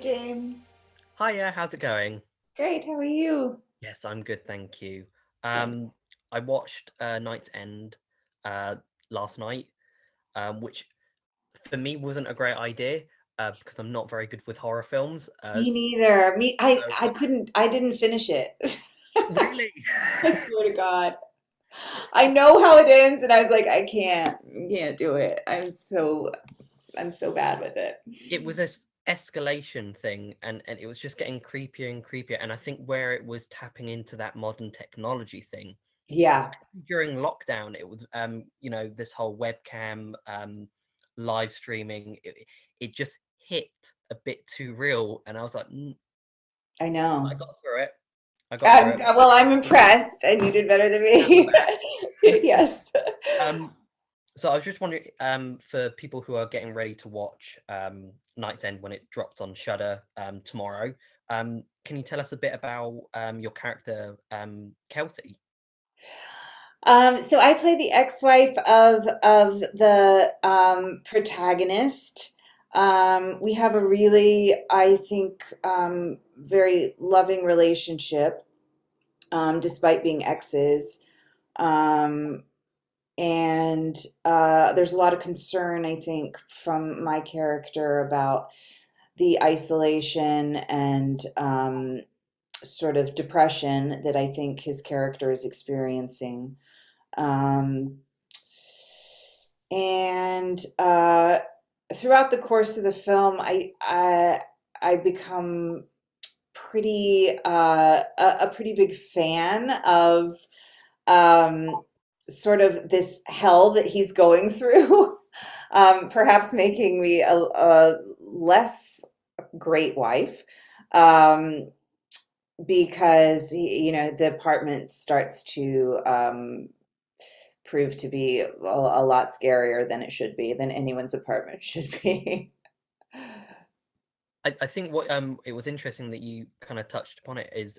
James. Hiya, how's it going? Great, how are you? Yes, I'm good, thank you. Good. I watched Night's End uh, last night, which for me wasn't a great idea because I'm not very good with horror films. Me neither. Me, I, So I couldn't, I didn't finish it. really, I swear to God. I know how it ends, and I was like, I can't do it. I'm so bad with it. it was a escalation thing, and it was just getting creepier and creepier. And I think where it was tapping into that modern technology thing, Yeah, especially during lockdown, it was this whole webcam live streaming. It just hit a bit too real, and I was like, I I know. got through it. I got through it. Well, I'm impressed, and you did better than Pat on the me. back. Yes. Um, so I was just wondering, for people who are getting ready to watch Night's End when it drops on Shudder tomorrow, can you tell us a bit about your character, Kelty? So I play the ex-wife of the protagonist. We have a really, I think, very loving relationship, despite being exes. Um, and there's a lot of concern, I think, from my character about the isolation and sort of depression that I think his character is experiencing. Um, and throughout the course of the film, I become a pretty big fan of sort of this hell that he's going through, perhaps making me a less great wife. Um, because the apartment starts to prove to be a lot scarier than it should be, than anyone's apartment should be. I think what it was interesting that you kind of touched upon it is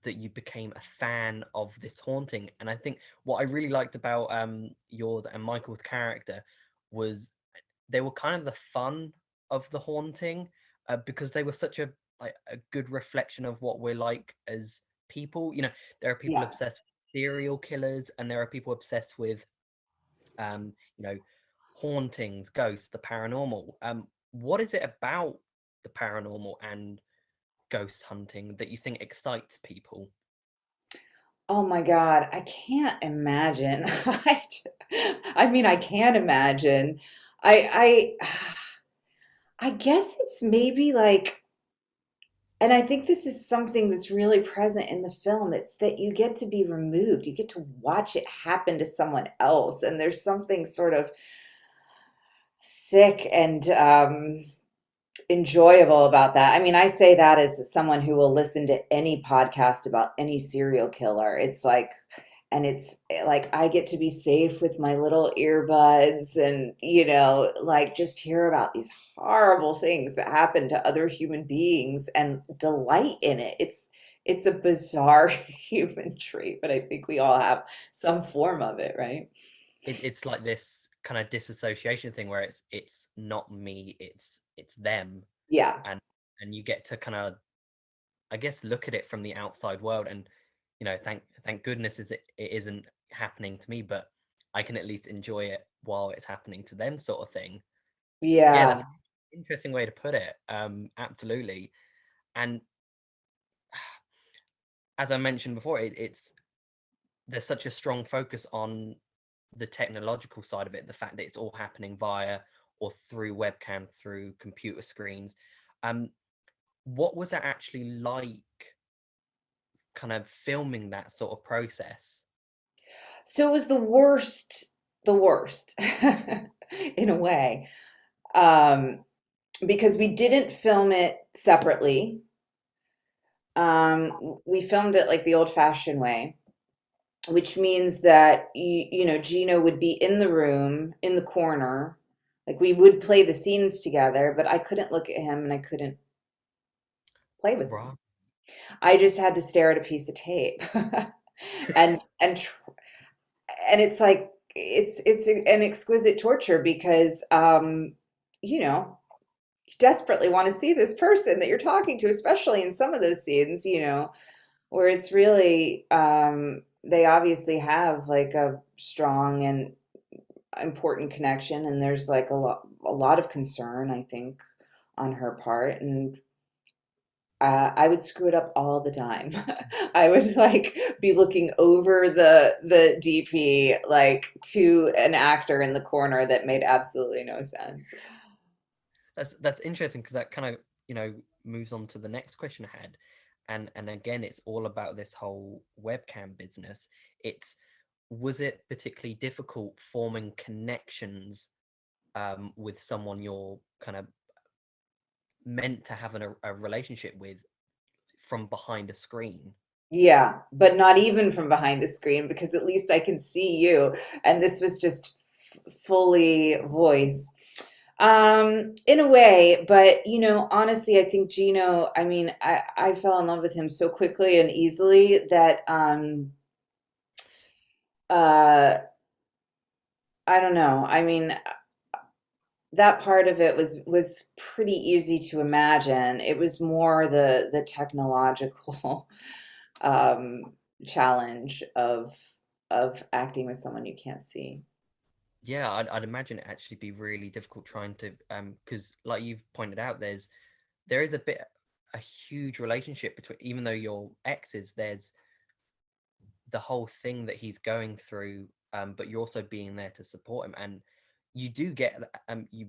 that you became a fan of this haunting, and I think what I really liked about yours and Michael's character was they were kind of the fun of the haunting, because they were such a good reflection of what we're like as people. There are people Yes. obsessed with serial killers, and there are people obsessed with um, you know, hauntings, ghosts, the paranormal. What is it about the paranormal and ghost hunting that you think excites people? Oh my God, I can't imagine. I mean, I can imagine. I guess it's maybe like, and I think this is something that's really present in the film. It's that you get to be removed. You get to watch it happen to someone else, and there's something sort of sick and enjoyable about that. I mean, I say that as someone who will listen to any podcast about any serial killer. It's like, and it's like I get to be safe with my little earbuds and, like just hear about these horrible things that happen to other human beings and delight in it. It's a bizarre human trait, but I think we all have some form of it, right? It's like this kind of disassociation thing where it's not me, it's them, Yeah. and you get to kind of, I guess, look at it from the outside world, and thank goodness it isn't happening to me, but I can at least enjoy it while it's happening to them, sort of thing. Yeah, that's Yeah. an interesting way to put it. Absolutely. And as I mentioned before, it's there's such a strong focus on the technological side of it, the fact that it's all happening via or through webcam, through computer screens. Um, what was that actually like, kind of filming that sort of process? So it was the worst in a way, um, because we didn't film it separately. We filmed it like the old-fashioned way, which means that Gino would be in the room in the corner, like we would play the scenes together, but I couldn't look at him and I couldn't play with him. Right. I just had to stare at a piece of tape, and and it's like an exquisite torture because you know desperately want to see this person that you're talking to, especially in some of those scenes, where it's really they obviously have like a strong and important connection, and there's like a lot of concern, I think, on her part, and I would screw it up all the time. I would like be looking over the DP like to an actor in the corner that made absolutely no sense. That's interesting because that kind of, moves on to the next question I had. And again, it's all about this whole webcam business. It's Was it particularly difficult forming connections with someone you're kind of meant to have a relationship with from behind a screen? Yeah, but not even from behind a screen because at least I can see you. And this was just fully voice. In a way, but honestly, I think Gino, I mean, I fell in love with him so quickly and easily that uh I don't know. I mean, that part of it was pretty easy to imagine. It was more the technological um challenge of acting with someone you can't see. Yeah, I'd imagine it actually be really difficult trying to because like you've pointed out, there is a huge relationship between, even though you're exes, there's the whole thing that he's going through, but you're also being there to support him, and you do get you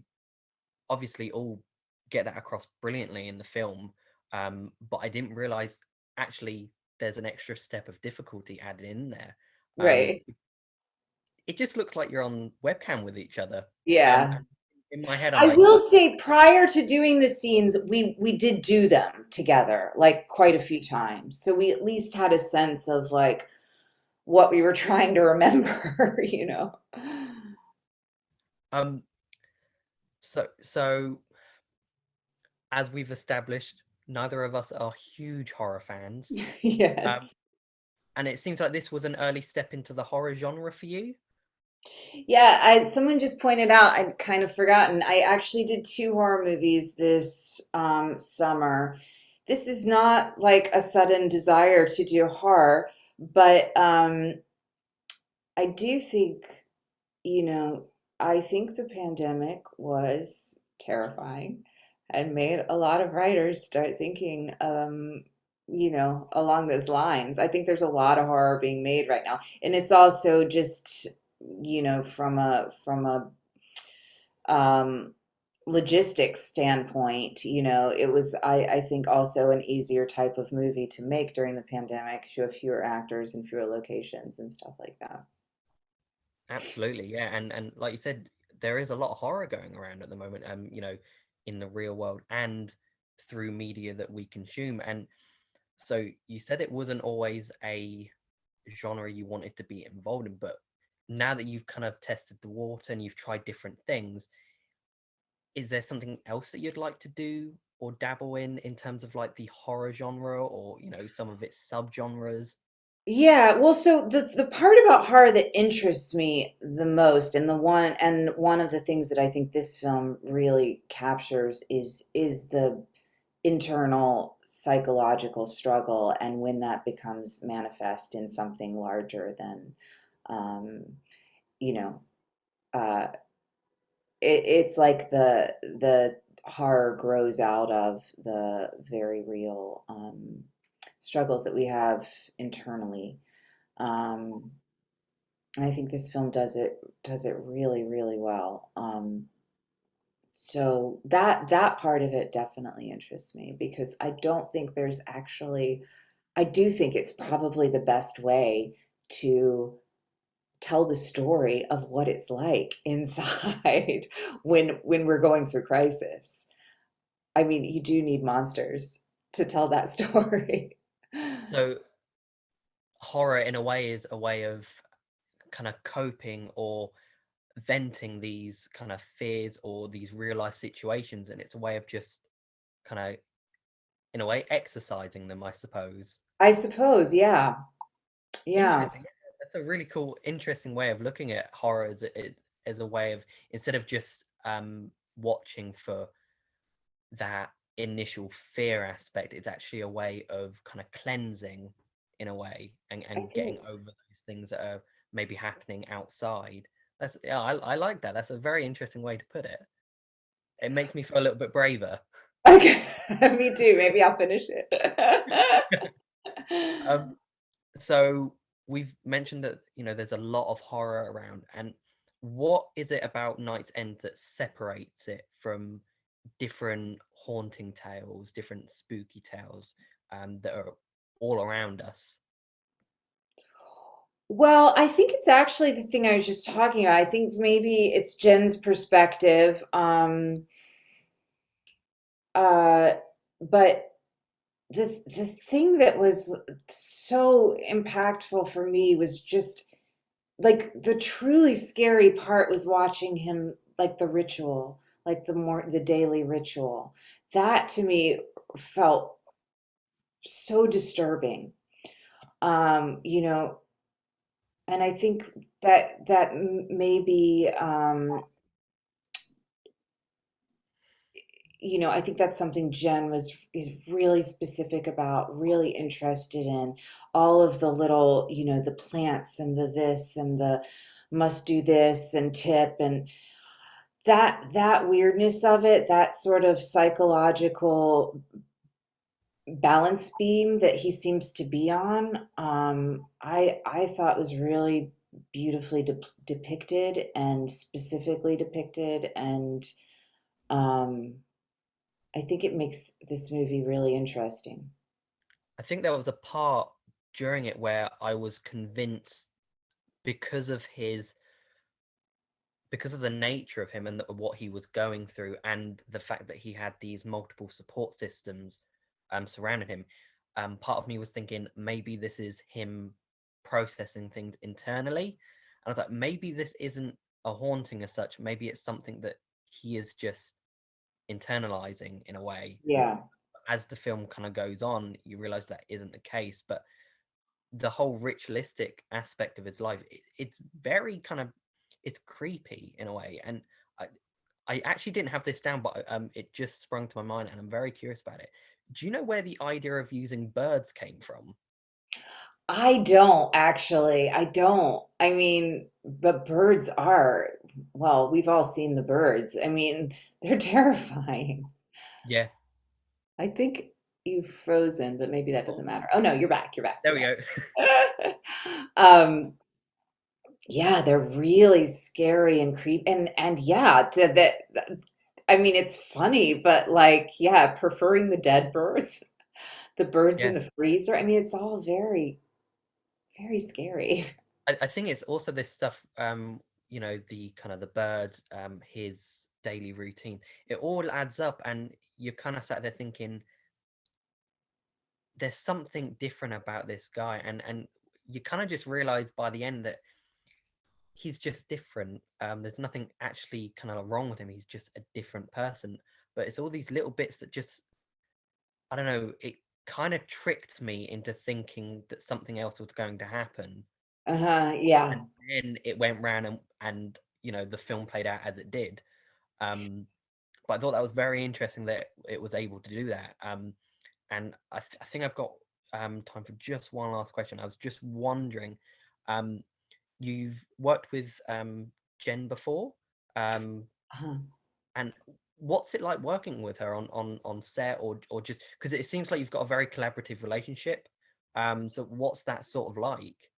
obviously all get that across brilliantly in the film. But I didn't realize actually there's an extra step of difficulty added in there. Um, Right. it just looks like you're on webcam with each other. Yeah. And in my head, I'm I like, will what? say prior to doing the scenes, we did do them together like quite a few times. So we at least had a sense of like what we were trying to remember. Um, so as we've established, neither of us are huge horror fans. Um, Yes. and it seems like this was an early step into the horror genre for you. Yeah, someone just pointed out, I'd kind of forgotten. I actually did two horror movies this summer. This is not like a sudden desire to do horror, but I do think, you know, I think the pandemic was terrifying and made a lot of writers start thinking, along those lines. I think there's a lot of horror being made right now, and it's also just, from a um, logistics standpoint, it was, I think, also an easier type of movie to make during the pandemic. 'Cause you have fewer actors and fewer locations and stuff like that. Absolutely, yeah, and like you said, there is a lot of horror going around at the moment, in the real world and through media that we consume. And so you said it wasn't always a genre you wanted to be involved in, but now that you've kind of tested the water and you've tried different things, is there something else that you'd like to do or dabble in terms of like the horror genre, or some of its subgenres? Yeah, well, so the part about horror that interests me the most, and one of the things that I think this film really captures is the internal psychological struggle, and when that becomes manifest in something larger than, um, you know, uh, it's like the horror grows out of the very real struggles that we have internally. Um, and I think this film does it really, really well. So that part of it definitely interests me because I don't think there's actually, I do think it's probably the best way to tell the story of what it's like inside when we're going through crisis. I mean, you do need monsters to tell that story. So horror in a way is a way of kind of coping or venting these kind of fears or these real life situations, and it's a way of just kind of, in a way, exercising them, I suppose. I suppose, yeah. Yeah. Interesting. Yeah, that's a really cool, interesting way of looking at horror as a way of, instead of just watching for that initial fear aspect, it's actually a way of kind of cleansing in a way, I and getting think. over those things that are maybe happening outside. That's, yeah, I like that. That's a very interesting way to put it. It makes me feel a little bit braver. Okay, me too. Maybe I'll finish it. Um, so we've mentioned that, there's a lot of horror around, and what is it about Night's End that separates it from different haunting tales, different spooky tales, that are all around us? Well, I think it's actually the thing I was just talking about. I think maybe it's Jen's perspective. Uh, but the thing that was so impactful for me was just like the truly scary part was watching him, like the ritual, like the daily ritual. That to me felt so disturbing. You know, and I think that maybe I think that's something Jen is really specific about, really interested in all of the little, the plants and the this and the must do this and tip and that weirdness of it, that sort of psychological balance beam that he seems to be on, I thought was really beautifully depicted and specifically depicted, and um, I think it makes this movie really interesting. I think there was a part during it where I was convinced, because of his because of the nature of him and what he was going through, and the fact that he had these multiple support systems surrounding him, part of me was thinking maybe this is him processing things internally. And I was like, maybe this isn't a haunting as such. Maybe it's something that he is just internalizing in a way. Yeah. As the film kind of goes on, you realize that isn't the case. But the whole ritualistic aspect of his life, it's very kind of, it's creepy in a way. And I, I actually didn't have this down, but it just sprung to my mind, and I'm very curious about it. Do you know where the idea of using birds came from? I don't actually. I don't. I mean, but birds are, well, we've all seen the birds. I mean, they're terrifying. Yeah. I think you've frozen, but maybe that doesn't Oh, matter. Oh no, you're back. You're back. there You're we go. back. Um, yeah, they're really scary and creepy, and yeah, that I mean, it's funny, but like, yeah, preferring the dead birds, the birds in Yeah. the freezer. I mean, it's all very, very scary. I think it's also this stuff, the kind of the bird, his daily routine. It all adds up, and you're kind of sat there thinking, there's something different about this guy, and you kind of just realize by the end that he's just different. There's nothing actually kind of wrong with him. He's just a different person. But it's all these little bits that just, I don't know, it kind of tricked me into thinking that something else was going to happen. Uh-huh, yeah. And then it went round, and the film played out as it did. Um, but I thought that was very interesting that it was able to do that. And I think I've got time for just one last question. I was just wondering, um, you've worked with Jen before, um, Uh-huh. and what's it like working with her on set, or just because it seems like you've got a very collaborative relationship. So what's that sort of like?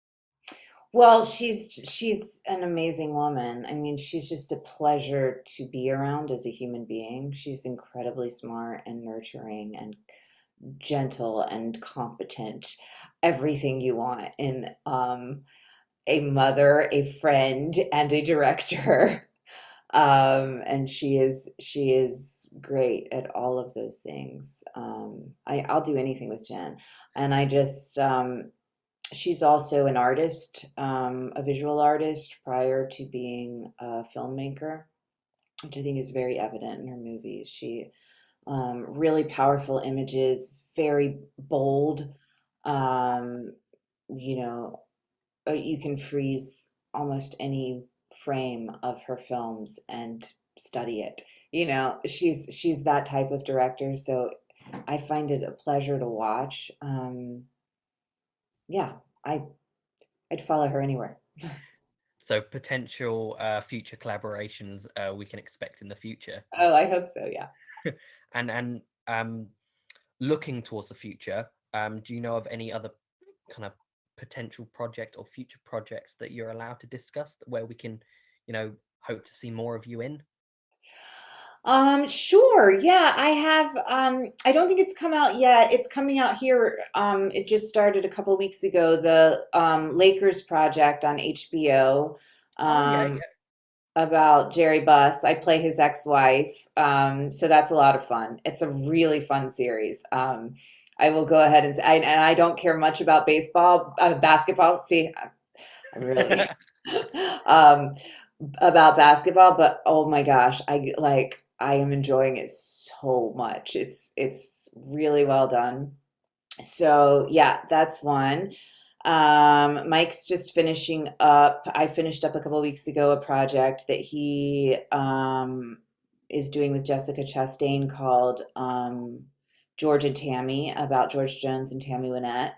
Well, she's an amazing woman. I mean, she's just a pleasure to be around as a human being. She's incredibly smart and nurturing and gentle and competent. Everything you want in a mother, a friend, and a director. And she is great at all of those things. I'll do anything with Jen, and I just she's also an artist, a visual artist prior to being a filmmaker, which I think is very evident in her movies. She really powerful images, very bold. Um, you know, you can freeze almost any frame of her films and study it she's that type of director, so I find it a pleasure to watch. Yeah, I I'd follow her anywhere. So potential future collaborations we can expect in the future. Oh, I hope so, yeah. And looking towards the future, do you know of any other kind of potential project or future projects that you're allowed to discuss where we can, hope to see more of you in? Sure. Yeah, I have I don't think it's come out yet. It's coming out here. It just started a couple weeks ago, the Lakers project on HBO. Oh yeah, Um, yeah. about Jerry Buss. I play his ex-wife. So that's a lot of fun. It's a really fun series. I will go ahead and say, and I don't care much about basketball. See, I really um, about basketball, but oh my gosh, I am enjoying it so much. It's really well done. So yeah, that's one. Mike's just finishing up. I finished up a couple weeks ago a project that he is doing with Jessica Chastain called George and Tammy, about George Jones and Tammy Wynette.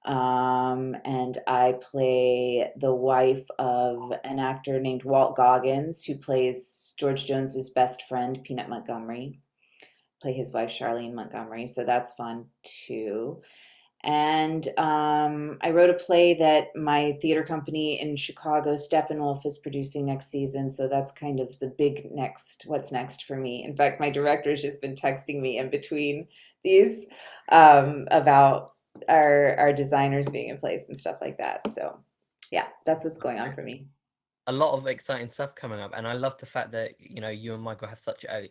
And I play the wife of an actor named Walt Goggins, who plays George Jones's best friend, Peanut Montgomery. Play his wife, Charlene Montgomery. So that's fun too. And I wrote a play that my theater company in Chicago, Steppenwolf, is producing next season. So that's kind of the big what's next for me. In fact, my director's just been texting me in between these about our designers being in place and stuff like that. So yeah, that's what's going on for me. A lot of exciting stuff coming up, and I love the fact that you and Michael have such a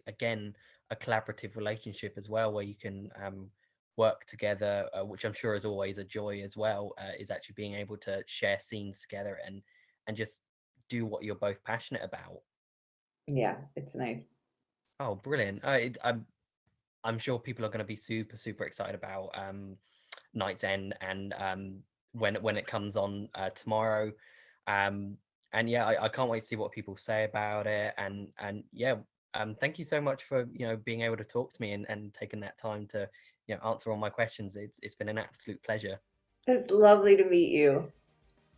collaborative relationship as well, where you can work together, which I'm sure is always a joy as well, is actually being able to share scenes together and just do what you're both passionate about. Yeah, it's nice. Oh, brilliant! I'm sure people are going to be super super excited about Night's End, and when it comes on tomorrow. Um, and yeah, I can't wait to see what people say about it. And yeah, thank you so much for being able to talk to me and taking that time to answer all my questions. It's been an absolute pleasure. It's lovely to meet you.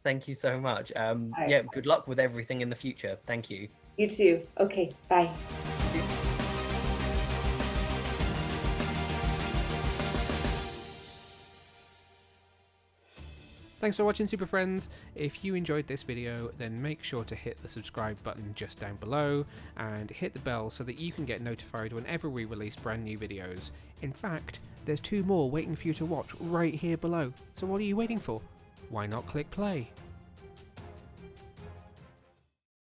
Thank you so much. All right. Yeah, good luck with everything in the future. Thank you. You too. Okay, bye. Thanks for watching, Super Friends. If you enjoyed this video, then make sure to hit the subscribe button just down below and hit the bell so that you can get notified whenever we release brand new videos. In fact, there's 2 more waiting for you to watch right here below. So what are you waiting for? Why not click play?